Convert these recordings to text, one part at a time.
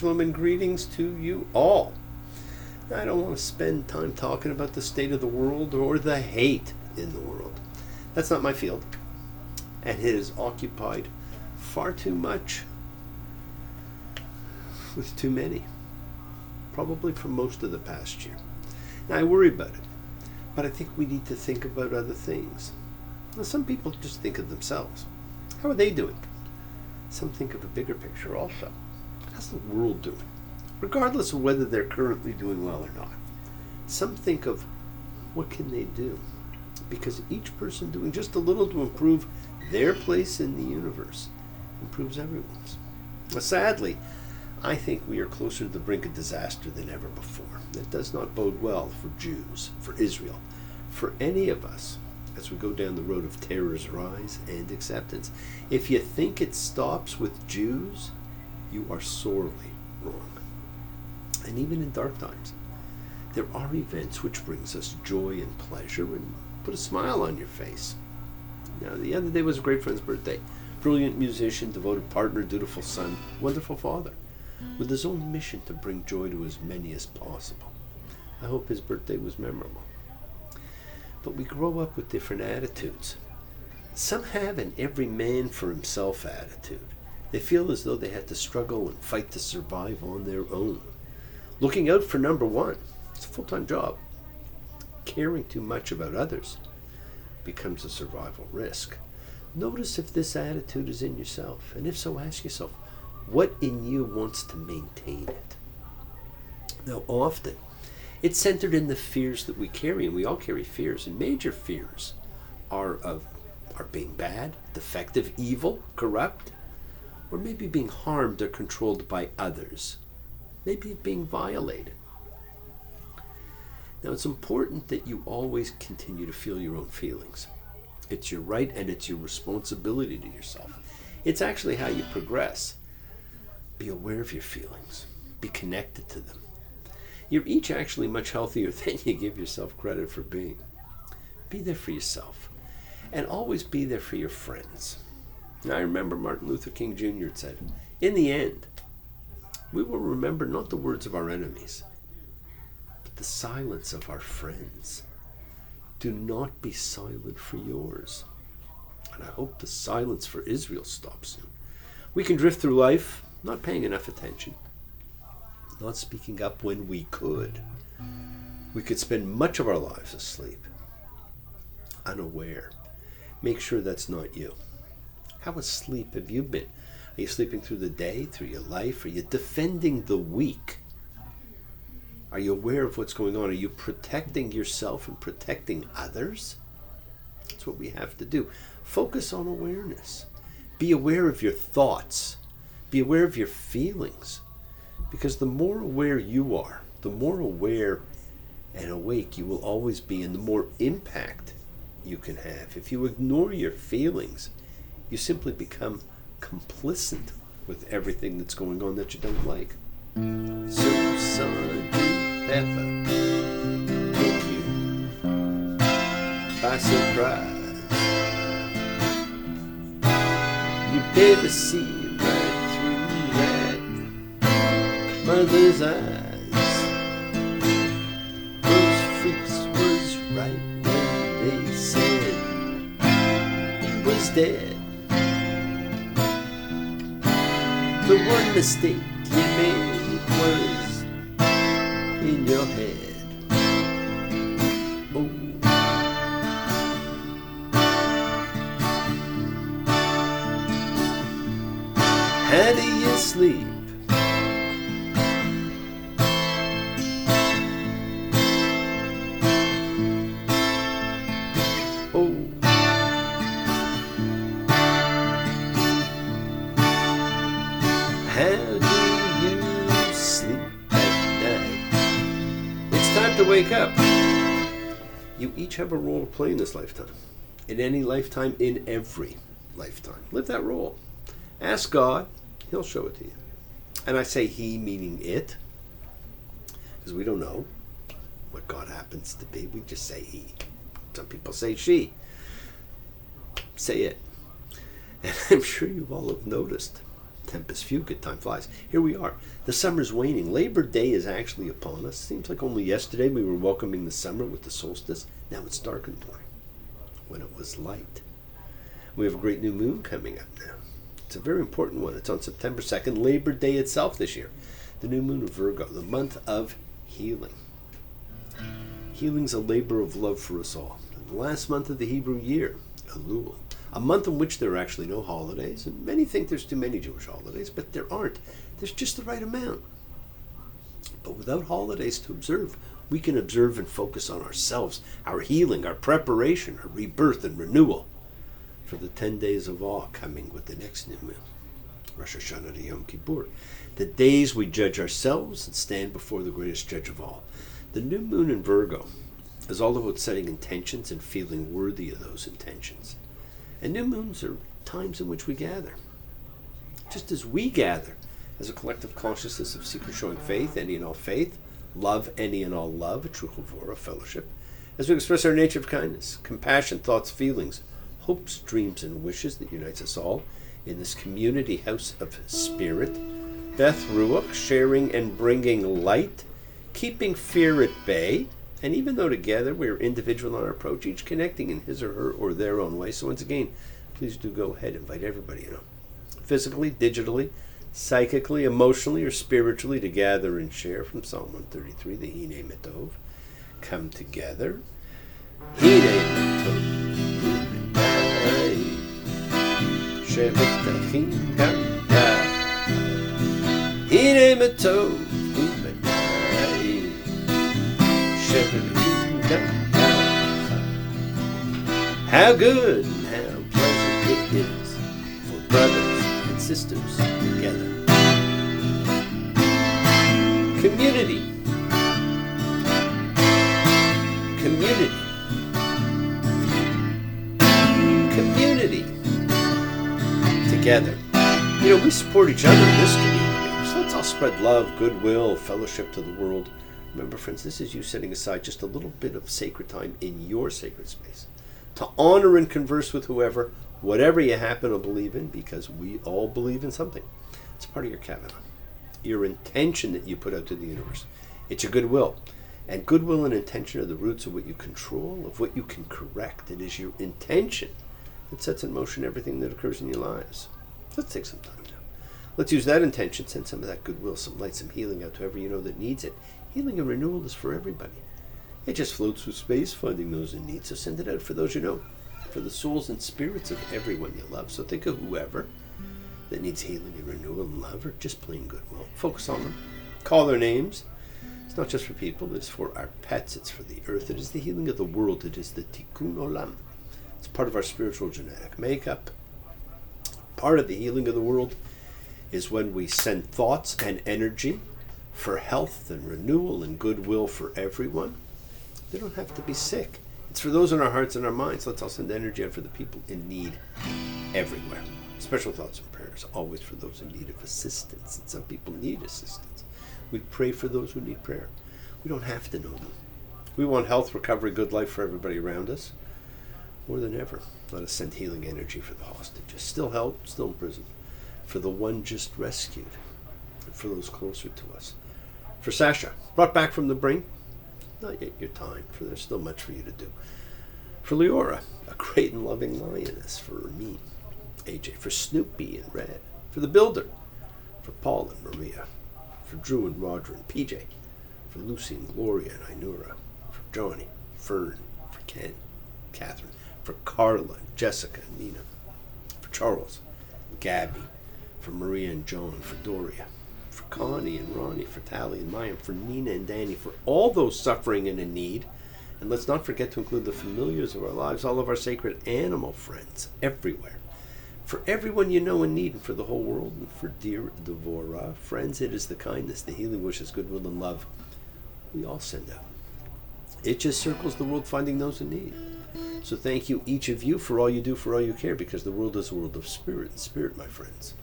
Shalom and greetings to you all. I don't want to spend time talking about the state of the world or the hate in the world. That's not my field. And it has occupied far too much with too many. Probably for most of the past year. Now I worry about it. But I think we need to think about other things. Now, some people just think of themselves. How are they doing? Some think of a bigger picture also. How's the world doing? Regardless of whether they're currently doing well or not. Some think of what can they do? Because each person doing just a little to improve their place in the universe improves everyone's. Well, sadly, I think we are closer to the brink of disaster than ever before. That does not bode well for Jews, for Israel, for any of us as we go down the road of terror's rise and acceptance. If you think it stops with Jews, you are sorely wrong. And even in dark times, there are events which brings us joy and pleasure and put a smile on your face. Now, the other day was a great friend's birthday. Brilliant musician, devoted partner, dutiful son, wonderful father, with his own mission to bring joy to as many as possible. I hope his birthday was memorable. But we grow up with different attitudes. Some have an every man for himself attitude. They feel as though they had to struggle and fight to survive on their own. Looking out for number one. It's a full-time job. Caring too much about others becomes a survival risk. Notice if this attitude is in yourself. And if so, ask yourself, what in you wants to maintain it? Now, often, it's centered in the fears that we carry, and we all carry fears. And major fears are being bad, defective, evil, corrupt, or maybe being harmed or controlled by others. Maybe being violated. Now, it's important that you always continue to feel your own feelings. It's your right and it's your responsibility to yourself. It's actually how you progress. Be aware of your feelings. Be connected to them. You're each actually much healthier than you give yourself credit for being. Be there for yourself. And always be there for your friends. Now, I remember Martin Luther King Jr. had said, in the end, we will remember not the words of our enemies, but the silence of our friends. Do not be silent for yours. And I hope the silence for Israel stops soon. We can drift through life, not paying enough attention, not speaking up when we could. We could spend much of our lives asleep, unaware. Make sure that's not you. How asleep have you been? Are you sleeping through the day, through your life? Are you defending the weak? Are you aware of what's going on? Are you protecting yourself and protecting others? That's what we have to do. Focus on awareness. Be aware of your thoughts. Be aware of your feelings. Because the more aware you are, the more aware and awake you will always be, and the more impact you can have. If you ignore your feelings, you simply become complicit with everything that's going on that you don't like. So, son, Pepper took you by surprise. You better see right through that mother's eyes. Those freaks was right when they said he was dead. The one mistake you made was in your head. Oh. How do you sleep? Oh. How do you sleep at night? It's time to wake up. You each have a role to play in this lifetime. In any lifetime, in every lifetime. Live that role. Ask God, He'll show it to you. And I say He, meaning it, because we don't know what God happens to be. We just say He. Some people say she. Say it. And I'm sure you all have noticed Tempus fugit, time flies. Here we are. The summer's waning. Labor Day is actually upon us. Seems like only yesterday we were welcoming the summer with the solstice. Now it's dark in the morning, when it was light. We have a great new moon coming up now. It's a very important one. It's on September 2nd, Labor Day itself this year. The new moon of Virgo, the month of healing. Healing's a labor of love for us all. And the last month of the Hebrew year, Elul, a month in which there are actually no holidays, and many think there's too many Jewish holidays, but there aren't. There's just the right amount. But without holidays to observe, we can observe and focus on ourselves, our healing, our preparation, our rebirth and renewal for the 10 days of awe coming with the next new moon, Rosh Hashanah to Yom Kippur, the days we judge ourselves and stand before the greatest judge of all. The new moon in Virgo is all about setting intentions and feeling worthy of those intentions. And new moons are times in which we gather. Just as we gather as a collective consciousness of seeker showing faith, any and all faith, love, any and all love, a true chavura, fellowship, as we express our nature of kindness, compassion, thoughts, feelings, hopes, dreams, and wishes that unites us all in this community house of spirit, Beth Ruach, sharing and bringing light, keeping fear at bay, and even though together we are individual in our approach, each connecting in his or her or their own way. So once again, please do go ahead, invite everybody, physically, digitally, psychically, emotionally, or spiritually to gather and share from Psalm 133, the Hine Metov. Come together. Hine Metov. Shevet Achim Gam. Hine Metov. How good and how pleasant it is for brothers and sisters together. Community. Community. Community. Together. We support each other in this community. So let's all spread love, goodwill, fellowship to the world. Remember, friends, this is you setting aside just a little bit of sacred time in your sacred space to honor and converse with whoever, whatever you happen to believe in, because we all believe in something. It's part of your kavanah, your intention that you put out to the universe. It's your goodwill. And goodwill and intention are the roots of what you control, of what you can correct. It is your intention that sets in motion everything that occurs in your lives. Let's take some time now. Let's use that intention, send some of that goodwill, some light, some healing out to whoever you know that needs it. Healing and renewal is for everybody. It just floats through space, finding those in need. So send it out for those you know, for the souls and spirits of everyone you love. So think of whoever that needs healing and renewal and love, or just plain goodwill. Focus on them. Call their names. It's not just for people. It's for our pets. It's for the earth. It is the healing of the world. It is the tikkun olam. It's part of our spiritual genetic makeup. Part of the healing of the world is when we send thoughts and energy for health and renewal and goodwill for everyone. They don't have to be sick. It's for those in our hearts and our minds. Let's all send energy out for the people in need everywhere. Special thoughts and prayers, always for those in need of assistance. And some people need assistance. We pray for those who need prayer. We don't have to know them. We want health, recovery, good life for everybody around us. More than ever, let us send healing energy for the hostages, still held, still in prison, for the one just rescued, and for those closer to us. For Sasha, brought back from the brink, not yet your time, for there's still much for you to do. For Leora, a great and loving lioness. For me, AJ. For Snoopy and Red. For the Builder. For Paul and Maria. For Drew and Roger and PJ. For Lucy and Gloria and Inura. For Johnny, Fern. For Ken, Catherine. For Carla, Jessica and Nina. For Charles, Gabby. For Maria and John. For Doria. For Connie and Ronnie, for Tally and Maya, for Nina and Danny, for all those suffering and in need. And let's not forget to include the familiars of our lives, all of our sacred animal friends, everywhere. For everyone you know in need, and for the whole world, and for dear Devora, friends, it is the kindness, the healing wishes, goodwill, and love we all send out. It just circles the world, finding those in need. So thank you, each of you, for all you do, for all you care, because the world is a world of spirit, and spirit, my friends,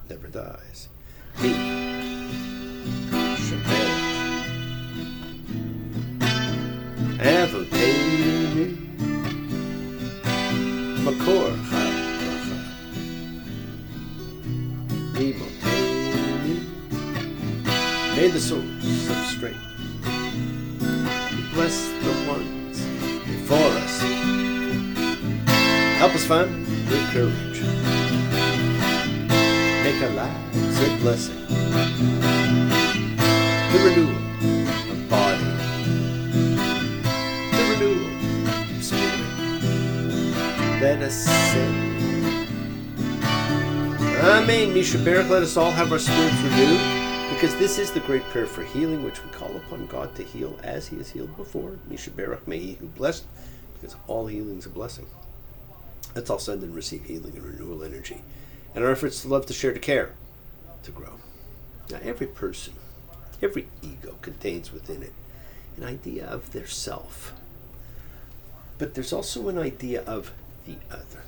never dies. Me, Shabbat, Avodainu, Makor, Chag, Bracha, May the source of strength bless the ones before us. Help us find good courage. Make our lives a blessing. The renewal of body. The renewal of spirit. Let us say, Amen. Misha Barak, let us all have our spirits renewed, because this is the great prayer for healing, which we call upon God to heal as he has healed before. Misha Barak, may he who blessed, because all healing is a blessing. Let's all send and receive healing and renewal energy, and our efforts to love, to share, to care, to grow. Now, every person, every ego contains within it an idea of their self, but there's also an idea of the other.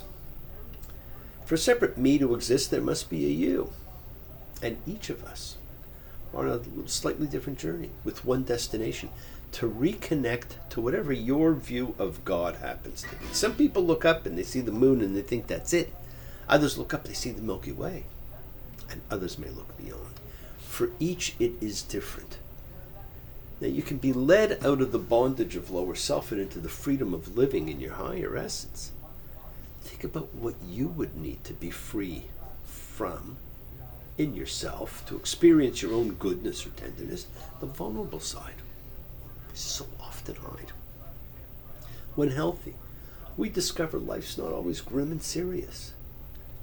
For a separate me to exist, there must be a you. And each of us are on a slightly different journey with one destination: to reconnect to whatever your view of God happens to be. Some people look up and they see the moon and they think that's it. Others look up, they see the Milky Way. And others may look beyond. For each, it is different. Now, you can be led out of the bondage of lower self and into the freedom of living in your higher essence. Think about what you would need to be free from in yourself to experience your own goodness or tenderness, the vulnerable side. We so often hide. When healthy, we discover life's not always grim and serious.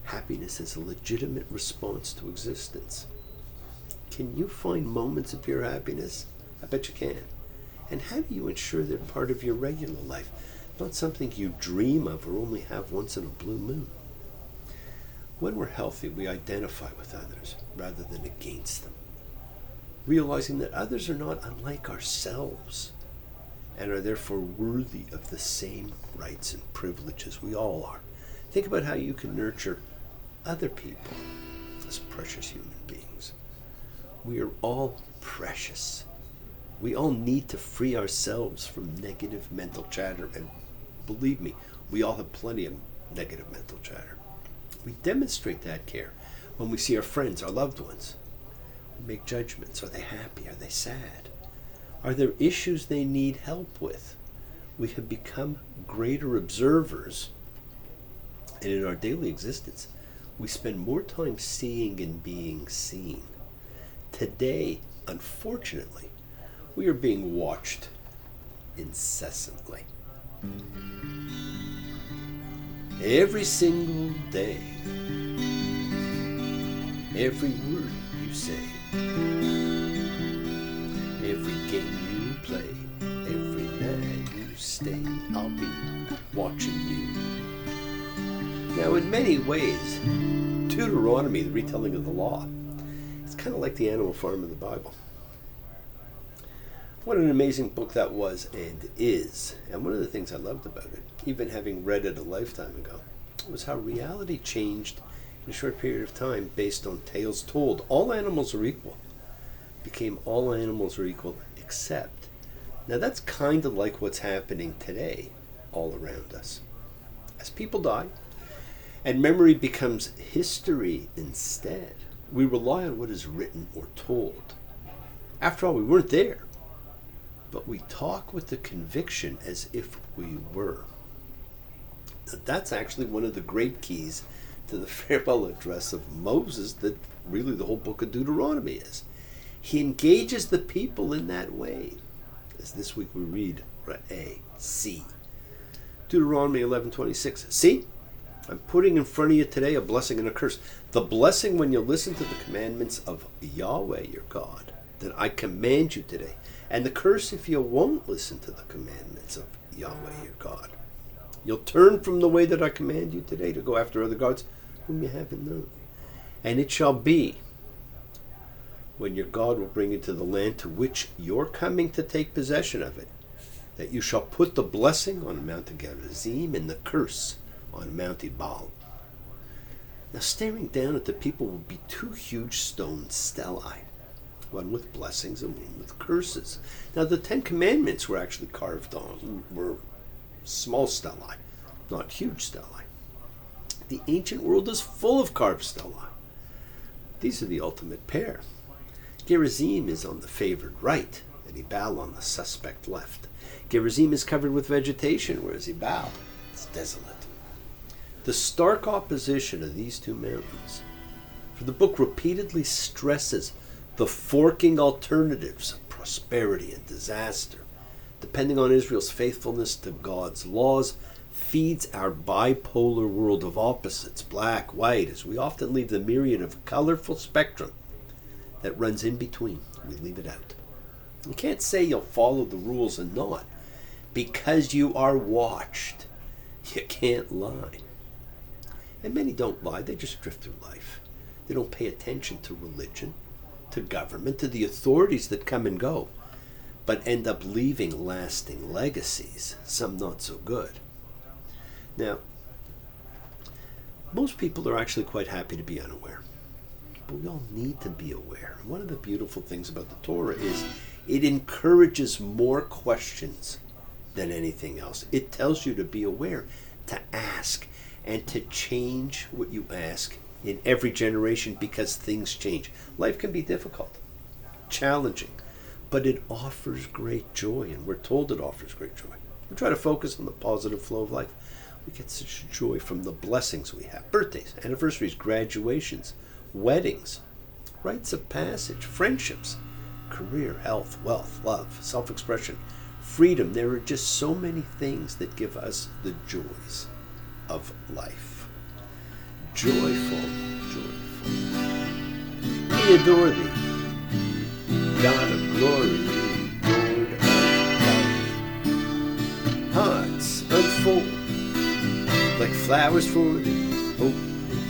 Happiness is a legitimate response to existence. Can you find moments of pure happiness? I bet you can. And how do you ensure they're part of your regular life? Not something you dream of or only have once in a blue moon. When we're healthy, we identify with others rather than against them, realizing that others are not unlike ourselves and are therefore worthy of the same rights and privileges we all are. Think about how you can nurture other people as precious human beings. We are all precious. We all need to free ourselves from negative mental chatter, and believe me, we all have plenty of negative mental chatter. We demonstrate that care when we see our friends, our loved ones. We make judgments. Are they happy? Are they sad? Are there issues they need help with? We have become greater observers, and in our daily existence, we spend more time seeing and being seen. Today, unfortunately, we are being watched incessantly. Every single day, every word you say, every game you play, every night you stay, I'll be watching you. Now, in many ways, Deuteronomy, the retelling of the law, it's kind of like the Animal Farm in the Bible. What an amazing book that was and is. And one of the things I loved about it, even having read it a lifetime ago, was how reality changed in a short period of time based on tales told. All animals are equal. Became all animals are equal except. Now that's kind of like what's happening today all around us. As people die and memory becomes history instead, we rely on what is written or told. After all, we weren't there. But we talk with the conviction as if we were. Now, that's actually one of the great keys to the farewell address of Moses that really the whole book of Deuteronomy is. He engages the people in that way. As this week we read, see. Deuteronomy 11:26. See, I'm putting in front of you today a blessing and a curse. The blessing when you listen to the commandments of Yahweh your God that I command you today. And the curse if you won't listen to the commandments of Yahweh your God. You'll turn from the way that I command you today to go after other gods whom you haven't known. And it shall be, when your God will bring you to the land to which you're coming to take possession of it, that you shall put the blessing on Mount Gerizim and the curse on Mount Ebal. Now staring down at the people will be two huge stone stelae, one with blessings and one with curses. Now the 10 Commandments were actually carved on, were small stelae, not huge stelae. The ancient world is full of carved stelae. These are the ultimate pair. Gerizim is on the favored right, and Ebal on the suspect left. Gerizim is covered with vegetation, whereas Ebal is desolate. The stark opposition of these two mountains, for the book repeatedly stresses the forking alternatives of prosperity and disaster, depending on Israel's faithfulness to God's laws, feeds our bipolar world of opposites, black, white, as we often leave the myriad of colorful spectrum that runs in between. We leave it out. You can't say you'll follow the rules and not, because you are watched. You can't lie. And many don't lie, they just drift through life. They don't pay attention to religion, to government, to the authorities that come and go, but end up leaving lasting legacies, some not so good. Now, most people are actually quite happy to be unaware, but we all need to be aware. And one of the beautiful things about the Torah is it encourages more questions than anything else. It tells you to be aware, to ask, and to change what you ask in every generation, because things change. Life can be difficult, challenging, but it offers great joy, and we're told it offers great joy. We try to focus on the positive flow of life. We get such joy from the blessings we have. Birthdays, anniversaries, graduations, weddings, rites of passage, friendships, career, health, wealth, love, self-expression, freedom. There are just so many things that give us the joys of life. Joyful, joyful. We adore thee, God of glory, Lord of love. Hearts unfold like flowers for thee, hope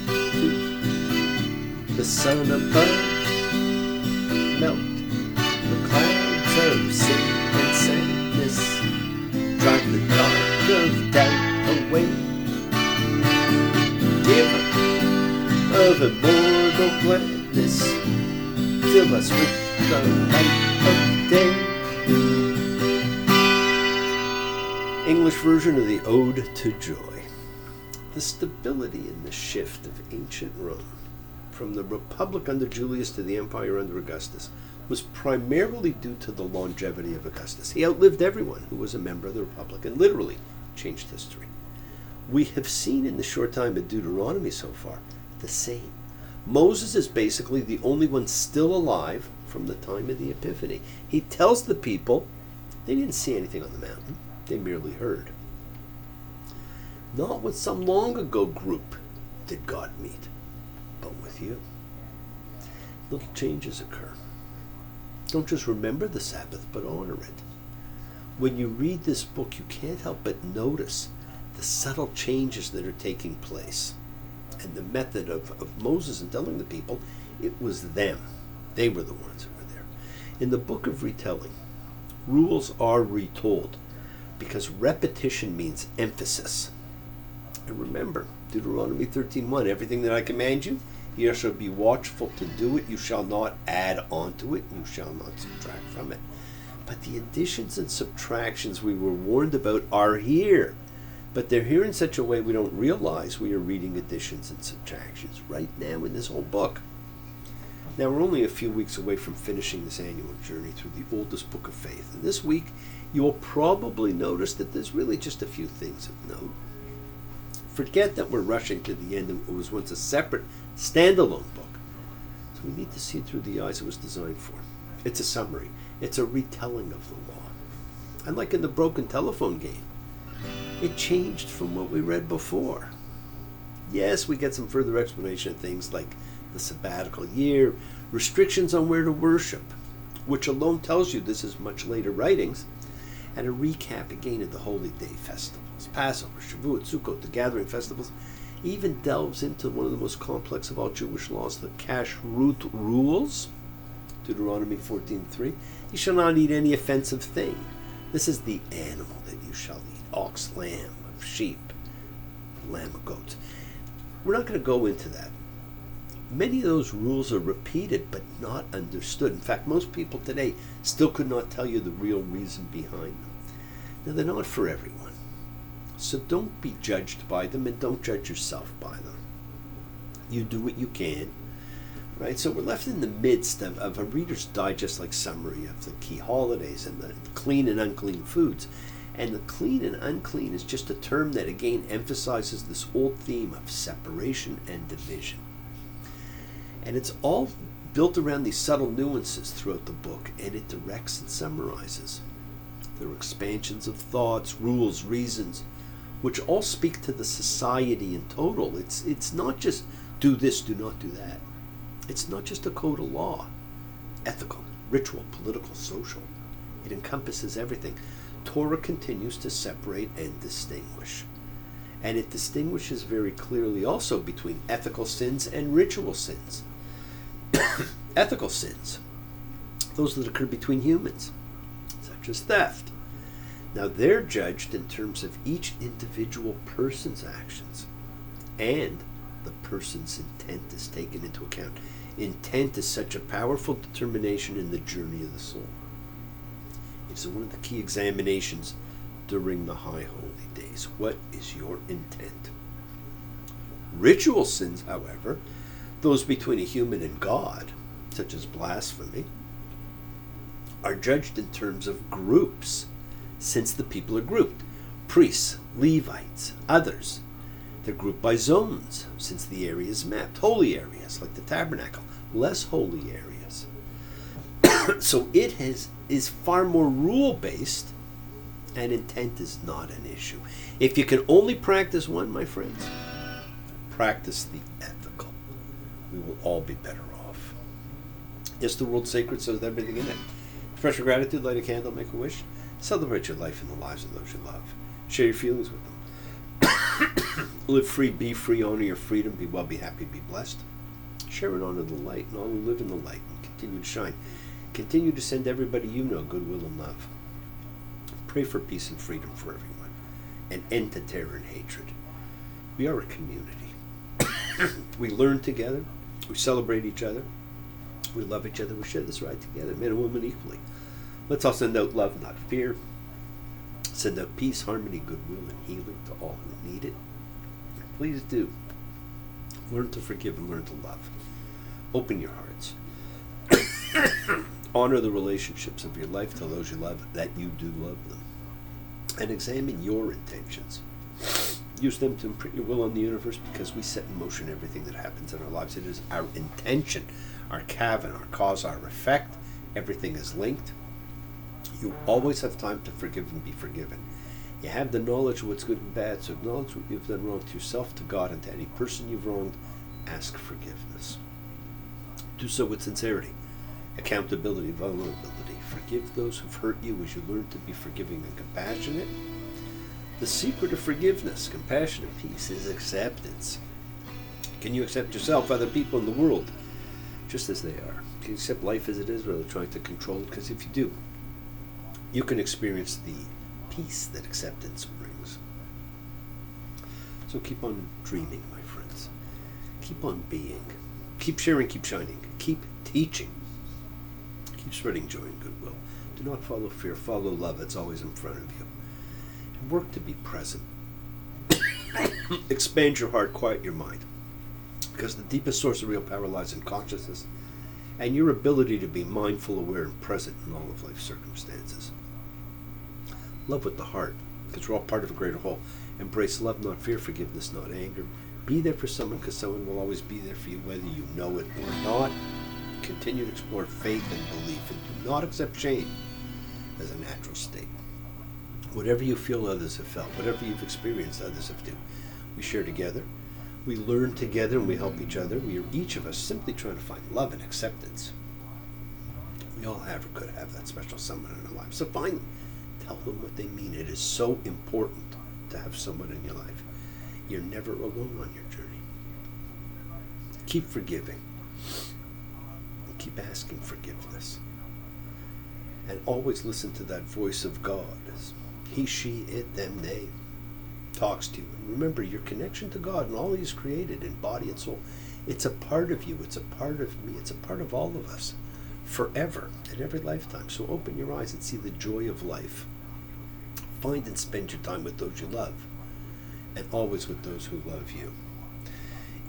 to the sun above. Melt the clouds of sin and sadness, drive the dark of doubt away. Giver of immortal gladness, fill us with the light of day. English version of the Ode to Joy. The stability and the shift of ancient Rome, from the Republic under Julius to the Empire under Augustus, was primarily due to the longevity of Augustus. He outlived everyone who was a member of the Republic and literally changed history. We have seen in the short time of Deuteronomy so far the same. Moses is basically the only one still alive from the time of the Epiphany. He tells the people they didn't see anything on the mountain, they merely heard. Not with some long ago group did God meet, but with you. Little changes occur. Don't just remember the Sabbath, but honor it. When you read this book, you can't help but notice the subtle changes that are taking place. And the method of Moses in telling the people, it was them. They were the ones who were there. In the book of retelling, rules are retold because repetition means emphasis. And remember, Deuteronomy 13:1, everything that I command you, you shall be watchful to do it. You shall not add on to it. You shall not subtract from it. But the additions and subtractions we were warned about are here. But they're here in such a way we don't realize we are reading additions and subtractions right now in this whole book. Now, we're only a few weeks away from finishing this annual journey through the oldest book of faith. And this week, you will probably notice that there's really just a few things of note. Forget that we're rushing to the end of what was once a separate, standalone book. So we need to see it through the eyes it was designed for. It's a summary. It's a retelling of the law. Unlike in the broken telephone game, it changed from what we read before. Yes, we get some further explanation of things like the sabbatical year, restrictions on where to worship, which alone tells you this is much later writings, and a recap again of the Holy Day festivals, Passover, Shavuot, Sukkot, the gathering festivals, even delves into one of the most complex of all Jewish laws, the kashrut rules, Deuteronomy 14:3. You shall not eat any offensive thing. This is the animal that you shall eat. Ox, lamb, sheep, lamb of goats. We're not going to go into that. Many of those rules are repeated but not understood. In fact, most people today still could not tell you the real reason behind them. Now, they're not for everyone. So don't be judged by them and don't judge yourself by them. You do what you can. right? So we're left in the midst of a Reader's Digest-like summary of the key holidays and the clean and unclean foods. And the clean and unclean is just a term that again emphasizes this old theme of separation and division. And it's all built around these subtle nuances throughout the book, and it directs and summarizes. There are expansions of thoughts, rules, reasons, which all speak to the society in total. It's not just do this, do not do that. It's not just a code of law, ethical, ritual, political, social. It encompasses everything. Torah continues to separate and distinguish. And it distinguishes very clearly also between ethical sins and ritual sins. Ethical sins, those that occur between humans, such as theft. Now they're judged in terms of each individual person's actions, and the person's intent is taken into account. Intent is such a powerful determination in the journey of the soul. It's one of the key examinations during the High Holy Days. What is your intent? Ritual sins, however, those between a human and God, such as blasphemy, are judged in terms of groups, since the people are grouped. Priests, Levites, others. They're grouped by zones, since the area is mapped. Holy areas, like the tabernacle. Less holy areas. So it is far more rule-based, and intent is not an issue. If you can only practice one, my friends, practice the ethical. We will all be better off. Yes, the world's sacred, so is everything in it. Express your gratitude, light a candle, make a wish. Celebrate your life and the lives of those you love. Share your feelings with them. Live free, be free, honor your freedom, be well, be happy, be blessed. Share and honor the light, and all who live in the light, and continue to shine. Continue to send everybody you know goodwill and love. Pray for peace and freedom for everyone, and end to terror and hatred. We are a community. We learn together, we celebrate each other, we love each other, we share this ride together, men and women equally. Let's all send out love, not fear. Send out peace, harmony, goodwill, and healing to all who need it. Please do. Learn to forgive and learn to love. Open your hearts. Honor the relationships of your life to those you love, that you do love them. And examine your intentions. Use them to imprint your will on the universe, because we set in motion everything that happens in our lives. It is our intention, our kavana, our cause, our effect. Everything is linked. You always have time to forgive and be forgiven. You have the knowledge of what's good and bad, so acknowledge what you've done wrong to yourself, to God, and to any person you've wronged. Ask forgiveness. Do so with sincerity, accountability, vulnerability. Forgive those who've hurt you as you learn to be forgiving and compassionate. The secret of forgiveness, compassion, and peace is acceptance. Can you accept yourself, other people, in the world, just as they are? Can you accept life as it is, rather than trying to control it? Because if you do, you can experience the peace that acceptance brings. So keep on dreaming, my friends. Keep on being. Keep sharing, keep shining. Keep teaching. Keep spreading joy and goodwill. Do not follow fear. Follow love that's always in front of you. And work to be present. Expand your heart, quiet your mind. Because the deepest source of real power lies in consciousness and your ability to be mindful, aware, and present in all of life's circumstances. Love with the heart, because we're all part of a greater whole. Embrace love, not fear, forgiveness, not anger. Be there for someone, because someone will always be there for you, whether you know it or not. Continue to explore faith and belief, and do not accept shame as a natural state. Whatever you feel, others have felt. Whatever you've experienced, others have too. We share together. We learn together, and we help each other. We are each of us simply trying to find love and acceptance. We all have or could have that special someone in our lives. So find them. Tell them what they mean. It is so important to have someone in your life. You're never alone on your journey. Keep forgiving. Keep asking forgiveness. And always listen to that voice of God as he, she, it, them, they talks to you. And remember, your connection to God and all he's created in body and soul, it's a part of you. It's a part of me. It's a part of all of us. Forever, in every lifetime. So open your eyes and see the joy of life. Find and spend your time with those you love, and always with those who love you.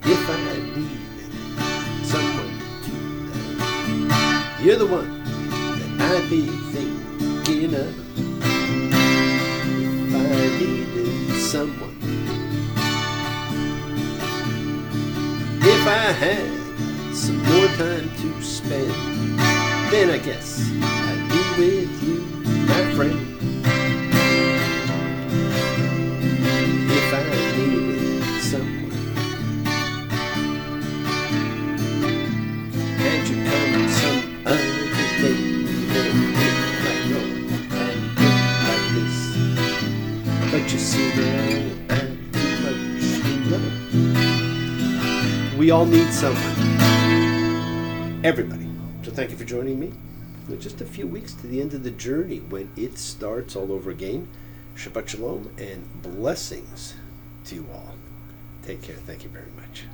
If I needed someone You're the one that I'd be thinking of if I needed someone. If I had some more time to spend, then I guess I'd be with you, my friend. If I needed someone, and you come some other day, then like no, and like this. But you see now, I'm too much in love. We all need someone. Everybody. So thank you for joining me. We're just a few weeks to the end of the journey when it starts all over again. Shabbat Shalom and blessings to you all. Take care. Thank you very much.